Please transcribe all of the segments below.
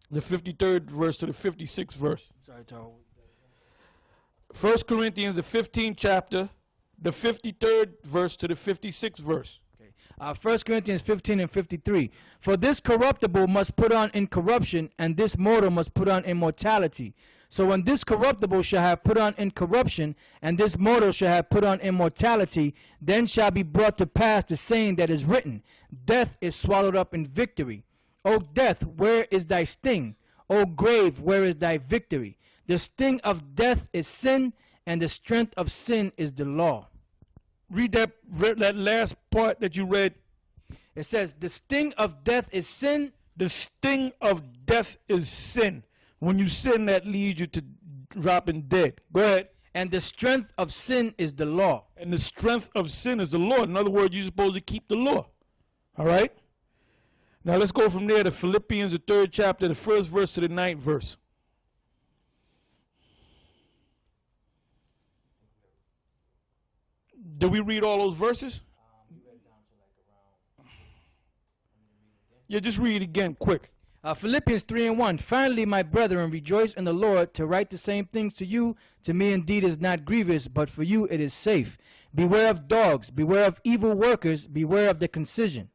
The 53rd verse to the 56th verse. Sorry, Taro. 1 Corinthians, the 15th chapter, the 53rd verse to the 56th verse. 1 Corinthians 15 and 53. For this corruptible must put on incorruption, and this mortal must put on immortality. So when this corruptible shall have put on incorruption, and this mortal shall have put on immortality, then shall be brought to pass the saying that is written, Death is swallowed up in victory. O death, where is thy sting? O grave, where is thy victory? The sting of death is sin, and the strength of sin is the law. Read that last part that you read. It says, the sting of death is sin. The sting of death is sin. When you sin, that leads you to dropping dead. Go ahead. And the strength of sin is the law. And the strength of sin is the law. In other words, you're supposed to keep the law. All right? Now let's go from there to Philippians, the 3rd chapter, the 1st verse to the 9th verse. Did we read all those verses? Yeah, just read it again, quick. Philippians 3 and 1. Finally, my brethren, rejoice in the Lord. To write the same things to you, to me indeed is not grievous, but for you it is safe. Beware of dogs, beware of evil workers, beware of the concision.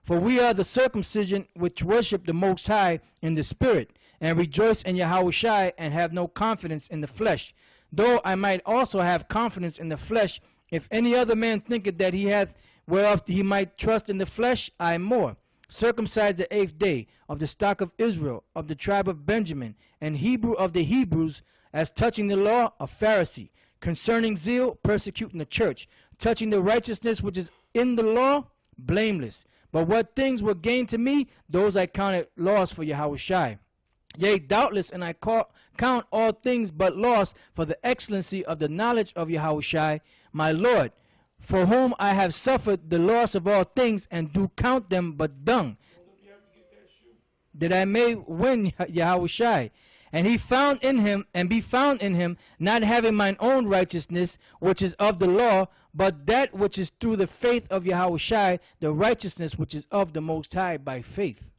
For we are the circumcision which worship the Most High in the Spirit, and rejoice in Yahushua, and have no confidence in the flesh. Though I might also have confidence in the flesh, if any other man thinketh that he hath whereof he might trust in the flesh, I more. Circumcised the 8th day, of the stock of Israel, of the tribe of Benjamin, and Hebrew of the Hebrews, as touching the law, a Pharisee. Concerning zeal, persecuting the church. Touching the righteousness which is in the law, blameless. But what things were gained to me, those I counted loss for Yahushua. Yea, doubtless, and I count all things but loss for the excellency of the knowledge of Yahushua, my Lord, for whom I have suffered the loss of all things, and do count them but dung, that I may win Yahushua. And he found in him, and be found in him, not having mine own righteousness, which is of the law, but that which is through the faith of Yahushua, the righteousness which is of the Most High by faith.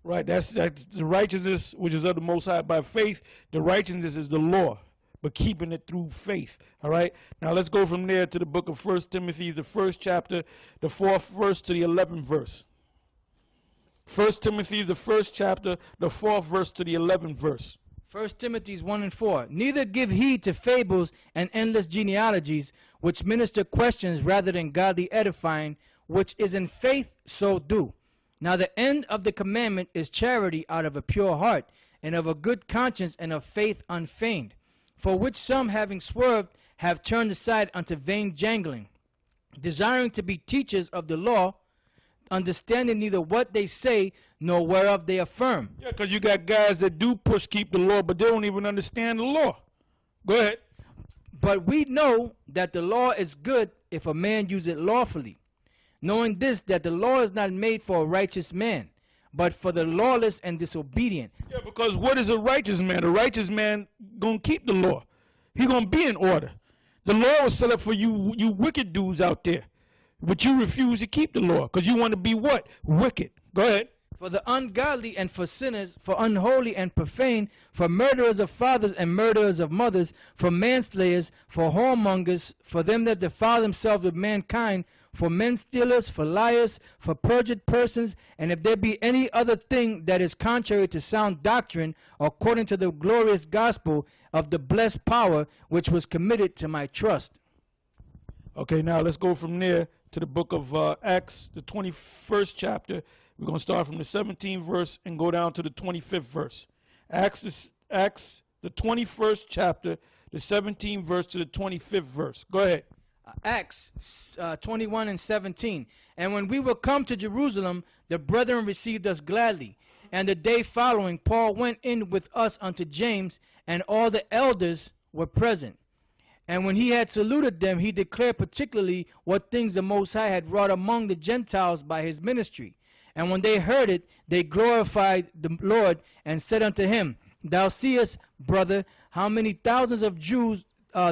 Right, that's the righteousness which is of the Most High by faith. The righteousness is the law, but keeping it through faith. All right, now let's go from there to the book of 1 Timothy, the 1st chapter, the 4th verse to the 11th verse. 1 Timothy, the 1st chapter, the 4th verse to the 11th verse. 1 Timothy 1 and 4. Neither give heed to fables and endless genealogies, which minister questions rather than godly edifying, which is in faith, so do. Now the end of the commandment is charity out of a pure heart, and of a good conscience, and of faith unfeigned. For which some, having swerved, have turned aside unto vain jangling, desiring to be teachers of the law, understanding neither what they say nor whereof they affirm. Yeah, because you got guys that do keep the law, but they don't even understand the law. Go ahead. But we know that the law is good if a man use it lawfully, knowing this, that the law is not made for a righteous man, but for the lawless and disobedient. Yeah, because what is a righteous man? A righteous man going to keep the law. He going to be in order. The law was set up for you wicked dudes out there. But you refuse to keep the law because you want to be what? Wicked. Go ahead. For the ungodly and for sinners, for unholy and profane, for murderers of fathers and murderers of mothers, for manslayers, for whoremongers, for them that defile themselves with mankind, for men stealers, for liars, for perjured persons, and if there be any other thing that is contrary to sound doctrine, according to the glorious gospel of the blessed power which was committed to my trust. Okay, now let's go from there to the book of Acts, the 21st chapter. We're going to start from the 17th verse and go down to the 25th verse. Acts, the 21st chapter, the 17th verse to the 25th verse. Go ahead. Acts 21 and 17. And when we were come to Jerusalem, the brethren received us gladly. And the day following, Paul went in with us unto James, and all the elders were present. And when he had saluted them, he declared particularly what things the Most High had wrought among the Gentiles by his ministry. And when they heard it, they glorified the Lord and said unto him, Thou seest, brother, how many thousands of Jews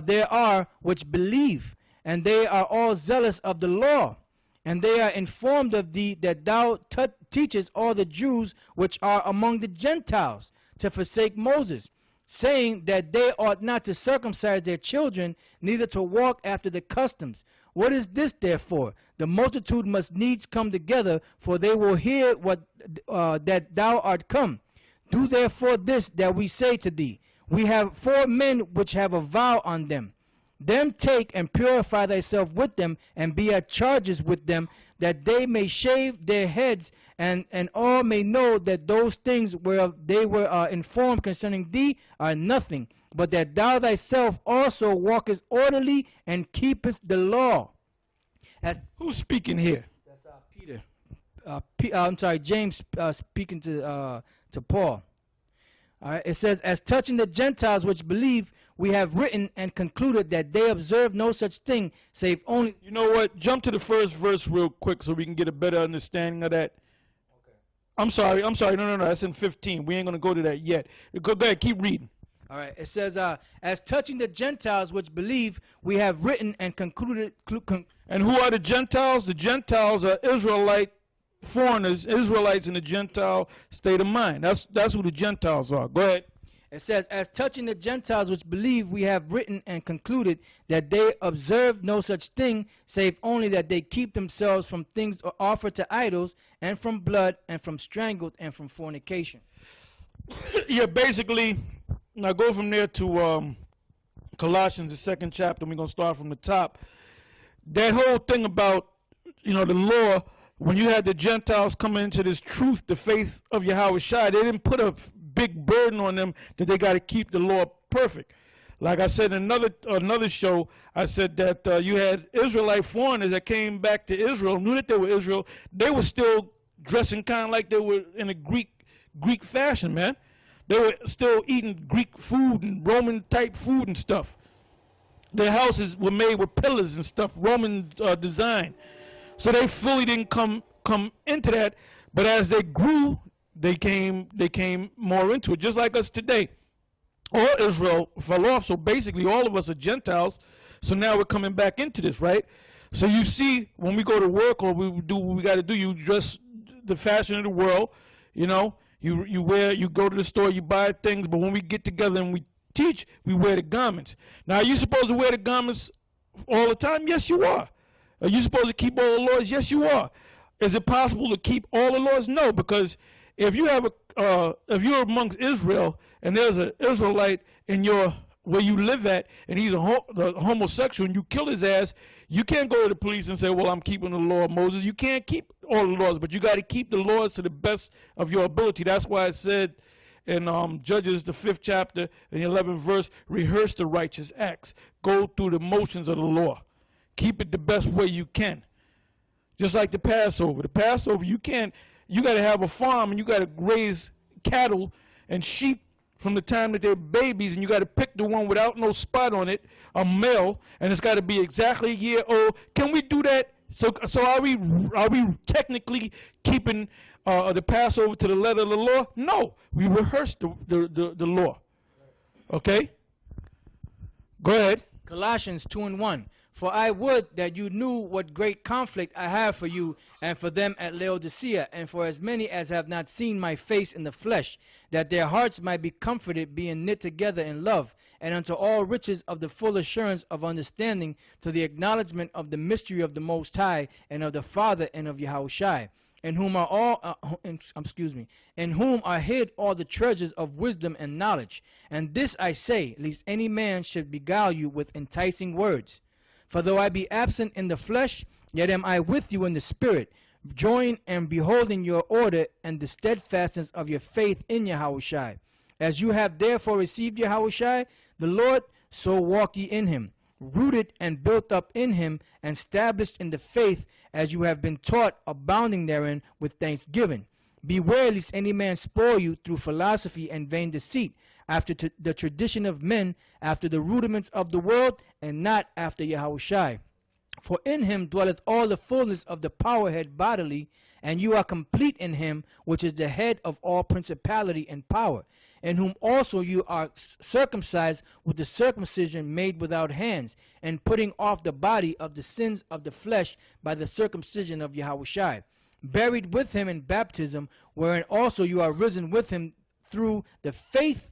there are which believe, and they are all zealous of the law. And they are informed of thee that thou teachest all the Jews which are among the Gentiles to forsake Moses, saying that they ought not to circumcise their children, neither to walk after the customs. What is this therefore? The multitude must needs come together, for they will hear what that thou art come. Do therefore this that we say to thee. We have 4 men which have a vow on them. Them take and purify thyself with them, and be at charges with them, that they may shave their heads, and all may know that those things whereof they were informed concerning thee are nothing, but that thou thyself also walkest orderly and keepest the law. As Who's speaking here? that's Peter. I'm sorry, James speaking to Paul. All right, it says, as touching the Gentiles which believe, we have written and concluded that they observe no such thing, save only. You know what? Jump to the first verse real quick so we can get a better understanding of that. Okay. I'm sorry. No. That's in 15. We ain't going to go to that yet. Go ahead. Keep reading. All right, it says, as touching the Gentiles which believe, we have written and concluded. And who are the Gentiles? The Gentiles are Israelite foreigners, Israelites in the Gentile state of mind. That's who the Gentiles are. Go ahead. It says, as touching the Gentiles which believe, we have written and concluded that they observe no such thing, save only that they keep themselves from things offered to idols, and from blood, and from strangled, and from fornication. Yeah, basically, now go from there to Colossians, the 2nd chapter. We're going to start from the top. That whole thing about, the law, when you had the Gentiles coming into this truth, the faith of Yahweh Shai, they didn't put a big burden on them that they got to keep the law perfect. Like I said in another show, I said that you had Israelite foreigners that came back to Israel, knew that they were Israel. They were still dressing kind of like they were in a Greek fashion, man. They were still eating Greek food and Roman type food and stuff. Their houses were made with pillars and stuff, Roman design. So they fully didn't come into that, but as they grew, they came more into it. Just like us today, all Israel fell off. So basically, all of us are Gentiles. So now we're coming back into this, right? So you see, when we go to work or we do what we got to do, you dress the fashion of the world. You go to the store, you buy things. But when we get together and we teach, we wear the garments. Now, are you supposed to wear the garments all the time? Yes, you are. Are you supposed to keep all the laws? Yes, you are. Is it possible to keep all the laws? No, because if you have if you're amongst Israel and there's an Israelite in where you live at, and he's a homosexual, and you kill his ass, you can't go to the police and say, "Well, I'm keeping the law of Moses." You can't keep all the laws, but you got to keep the laws to the best of your ability. That's why it said in Judges, the 5th chapter, and the 11th verse, rehearse the righteous acts. Go through the motions of the law. Keep it the best way you can. Just like the Passover. The Passover, you got to have a farm, and you got to raise cattle and sheep from the time that they're babies, and you got to pick the one without no spot on it, a male, and it's got to be exactly a year old. Can we do that? So are we technically keeping the Passover to the letter of the law? No, we rehearse the law. Okay? Go ahead. Colossians 2:1. For I would that you knew what great conflict I have for you and for them at Laodicea, and for as many as have not seen my face in the flesh, that their hearts might be comforted, being knit together in love, and unto all riches of the full assurance of understanding, to the acknowledgement of the mystery of the Most High, and of the Father, and of Yahushai, in whom in whom are hid all the treasures of wisdom and knowledge. And this I say, lest any man should beguile you with enticing words. For though I be absent in the flesh, yet am I with you in the spirit, joined and beholding your order and the steadfastness of your faith in Yahushai. As you have therefore received Yahushai, the Lord, so walk ye in him, rooted and built up in him, and established in the faith as you have been taught, abounding therein with thanksgiving. Beware lest any man spoil you through philosophy and vain deceit, after the tradition of men, after the rudiments of the world, and not after Yahushai. For in him dwelleth all the fullness of the powerhead bodily, and you are complete in him, which is the head of all principality and power, in whom also you are circumcised with the circumcision made without hands, and putting off the body of the sins of the flesh by the circumcision of Yahushai, buried with him in baptism, wherein also you are risen with him through the faith